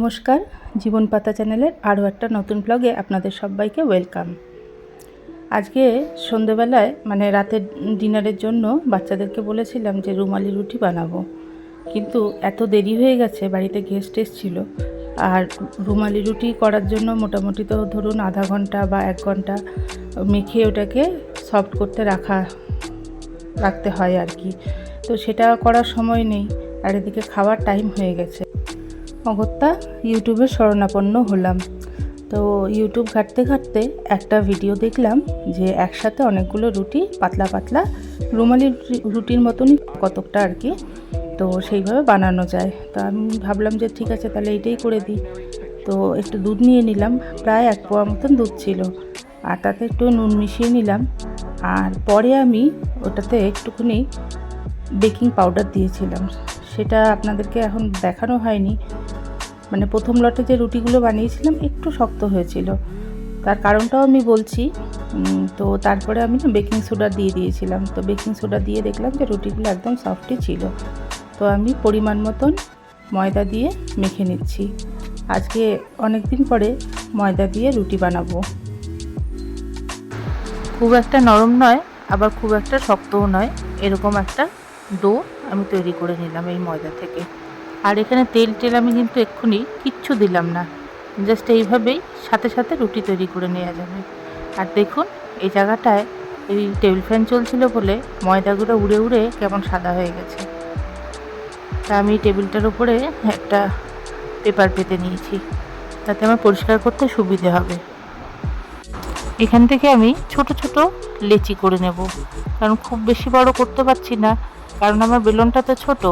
নমস্কার, জীবন পাতা চ্যানেলের আরও একটা নতুন ব্লগে আপনাদের সবাইকে ওয়েলকাম। আজকে সন্ধেবেলায় রাতের ডিনারের জন্য বাচ্চাদেরকে বলেছিলাম যে রুমালি রুটি বানাবো, কিন্তু এত দেরি হয়ে গেছে, বাড়িতে গেস্ট এসেছিল। আর রুমালি রুটি করার জন্য মোটামুটি তো ধরুন আধা ঘন্টা বা 1 ঘন্টা মেখে ওটাকে সফট করতে রাখতে হয় আর কি। তো সেটা করার সময় নেই, আর এদিকে খাওয়ার টাইম হয়ে গেছে। অগত্যা ইউটিউবের শরণাপন্ন হলাম। তো ইউটিউব ঘাঁটতে ঘাঁটতে একটা ভিডিও দেখলাম যে একসাথে অনেকগুলো রুটি পাতলা পাতলা রুমালি রুটির মতনই কতকটা আর কি, তো সেইভাবে বানানো যায়। তো আমি ভাবলাম যে ঠিক আছে, তাহলে এইটাই করে দিই। তো একটু দুধ নিয়ে নিলাম, প্রায় 1 পোয়া মতন দুধ ছিল, আর তাতে একটু নুন মিশিয়ে নিলাম। আর পরে আমি ওটাতে একটুখানি বেকিং পাউডার দিয়েছিলাম, সেটা আপনাদেরকে এখন দেখানো হয়নি। প্রথম লটে যে রুটিগুলো বানিয়েছিলাম একটু শক্ত হয়েছিল, তার কারণটাও আমি বলছি। তো তারপরে আমি বেকিং সোডা দিয়ে দিয়েছিলাম। তো বেকিং সোডা দিয়ে দেখলাম যে রুটিগুলো একদম সফটই ছিল। তো আমি পরিমাণ মতন ময়দা দিয়ে মেখে নিচ্ছি। আজকে অনেক দিন পরে ময়দা দিয়ে রুটি বানাবো। খুব একটা নরম নয়, আবার খুব একটা শক্তও নয়, এরকম একটা ডো আমি তৈরি করে নিলাম এই ময়দা থেকে। আর এখানে তেল আমি কিন্তু এক্ষুনি কিচ্ছু দিলাম না, জাস্ট এইভাবেই সাথে সাথে রুটি তৈরি করে নেওয়া যাবে। আর দেখুন এই জায়গাটায় এই টেবিল ফ্যান চলছিল বলে ময়দাগুলো উড়ে উড়ে কেমন সাদা হয়ে গেছে। তা আমি টেবিলটার উপরে একটা পেপার পেতে নিয়েছি, তাতে আমার পরিষ্কার করতে সুবিধে হবে। এখান থেকে আমি ছোট ছোট লেচি করে নেব, কারণ খুব বেশি বড় করতে পারছি না, কারণ আমার বেলনটা তো ছোট,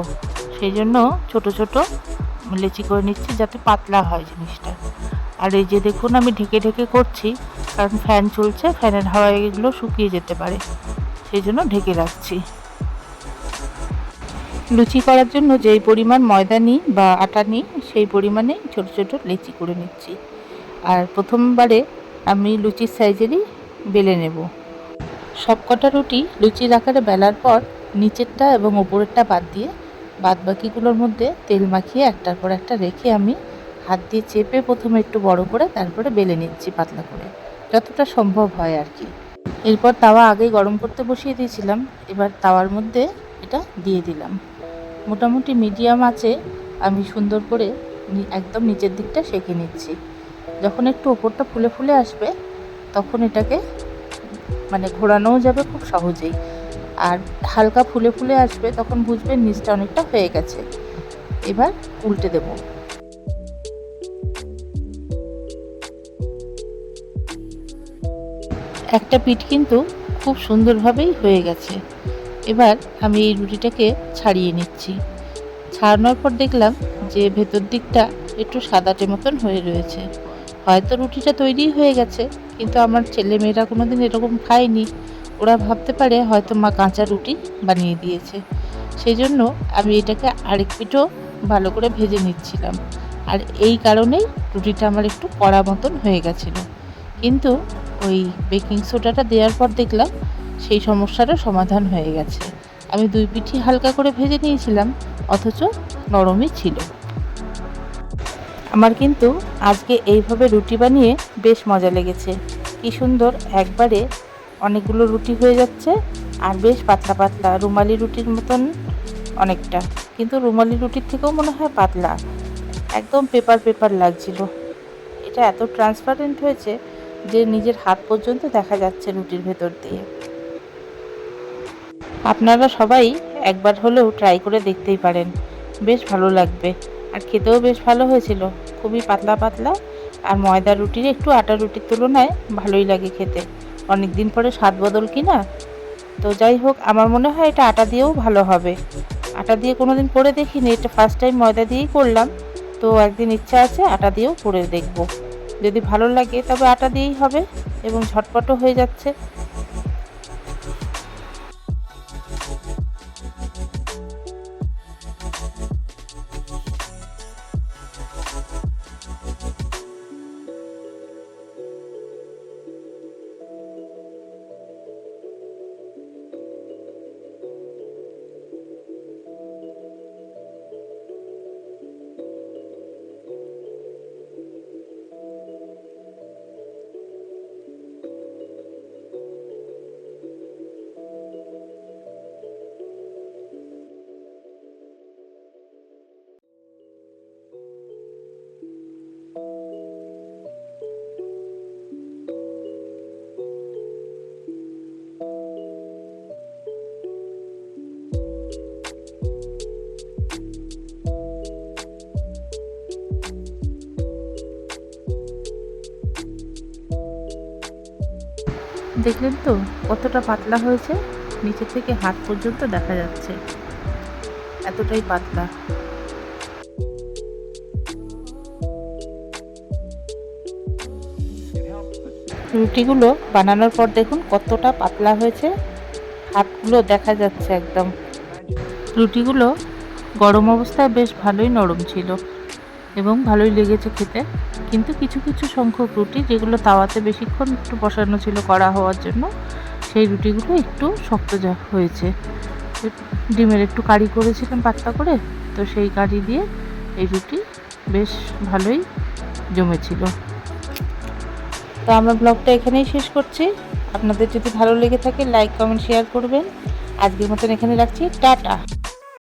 সেই জন্য ছোট ছোট লেচি করে নিচ্ছি যাতে পাতলা হয় জিনিসটা। আর এই যে দেখুন আমি ঢেকে ঢেকে করছি, কারণ ফ্যান চলছে, ফ্যানের হাওয়ায় এগুলো শুকিয়ে যেতে পারে, সেই জন্য ঢেকে রাখছি। লুচি করার জন্য যেই পরিমাণ ময়দা নিই বা আটা নিই, সেই পরিমাণে ছোট ছোট লেচি করে নিচ্ছি। আর প্রথমবারে আমি লুচির সাইজেরই বেলে নেব। সবকটা রুটি লুচির আকারে বেলার পর নিচেরটা এবং ওপরেরটা বাদ দিয়ে বাদবাকিগুলোর মধ্যে তেল মাখিয়ে একটার পর একটা রেখে আমি হাত দিয়ে চেপে প্রথমে একটু বড় করে তারপরে বেলে নিচ্ছি পাতলা করে, যতটা সম্ভব হয় আর কি। এরপর তাওয়া আগেই গরম করতে বসিয়ে দিয়েছিলাম, এবার তাওয়ার মধ্যে এটা দিয়ে দিলাম। মোটামুটি মিডিয়াম আঁচে আমি সুন্দর করে একদম নিচের দিকটা সেঁকে নিচ্ছি। যখন একটু ওপরটা ফুলে ফুলে আসবে তখন এটাকে ঘোরানোও যাবে খুব সহজেই। আর হালকা ফুলে ফুলে আসবে তখন বুঝবেন নিচটা অনেকটা হয়ে গেছে। এবার উল্টে দেব। একটা পিঠ কিন্তু খুব সুন্দরভাবেই হয়ে গেছে। এবার আমি এই রুটিটাকে ছাড়িয়ে নিচ্ছি। ছাড়ানোর পর দেখলাম যে ভেতর দিকটা একটু সাদাটে মতন হয়ে রয়েছে। হয়তো রুটিটা তৈরি হয়ে গেছে, কিন্তু আমার ছেলেমেয়েরা কোনোদিন এরকম খায়নি, ওরা ভাবতে পারে হয়তো মা কাঁচা রুটি বানিয়ে দিয়েছে। সেই জন্য আমি এটাকে আরেক পিঠও ভালো করে ভেজে নিচ্ছিলাম। আর এই কারণেই রুটিটা আমার একটু কড়া মতন হয়ে গেছিলো, কিন্তু ওই বেকিং সোডাটা দেওয়ার পর দেখলাম সেই সমস্যারও সমাধান হয়ে গেছে। আমি 2 পিঠই হালকা করে ভেজে নিয়েছিলাম, অথচ নরমই ছিল। আমার কিন্তু আজকে এইভাবে রুটি বানিয়ে বেশ মজা লেগেছে। কি সুন্দর একবারে অনেকগুলো রুটি হয়ে যাচ্ছে, আর বেশ পাতলা পাতলা রুমালি রুটির মতন অনেকটা, কিন্তু রুমালি রুটির থেকেও মনে হয় পাতলা, একদম পেপার পেপার লাগছিল। এটা এত ট্রান্সপারেন্ট হয়েছে যে নিজের হাত পর্যন্ত দেখা যাচ্ছে রুটির ভেতর দিয়ে। আপনারা সবাই একবার হলেও ট্রাই করে দেখতেই পারেন, বেশ ভালো লাগবে। আর খেতেও বেশ ভালো হয়েছিল, খুবই পাতলা পাতলা। আর ময়দা রুটির একটু আটা রুটির তুলনায় ভালোই লাগে খেতে। অনেক দিন পরে স্বাদ বদল কি না। তো যাই হোক, আমার মনে হয় এটা আটা দিয়েও ভালো হবে। আটা দিয়ে কোনোদিন করে দেখিনি, এটা ফার্স্ট টাইম ময়দা দিয়েই করলাম। তো একদিন ইচ্ছা আছে আটা দিয়েও করে দেখব, যদি ভালো লাগে তবে আটা দিয়েই হবে, এবং ঝটপটও হয়ে যাচ্ছে। দেখলেন তো কতটা পাতলা হয়েছে, নিচে থেকে হাত পর্যন্ত দেখা যাচ্ছে, এতটাই পাতলা। রুটিগুলো বানানোর পর দেখুন কতটা পাতলা হয়েছে, হাতগুলো দেখা যাচ্ছে একদম। রুটিগুলো গরম অবস্থায় বেশ ভালোই নরম ছিল এবং ভালোই লেগেছে খেতে, কিন্তু কিছু কিছু সংখ্যক রুটি যেগুলো তাওয়াতে বেশিক্ষণ একটু বসানো ছিল কড়া হওয়ার জন্য, সেই রুটিগুলো একটু শক্ত যা হয়েছে। ডিমের একটু কারি করেছিলাম পাতলা করে, তো সেই কারি দিয়ে এই রুটি বেশ ভালোই জমেছিল। তো আমার ব্লগটা এখানেই শেষ করছি। আপনাদের যদি ভালো লেগে থাকে লাইক কমেন্ট শেয়ার করবেন। আজকের মতন এখানে রাখছি, টাটা।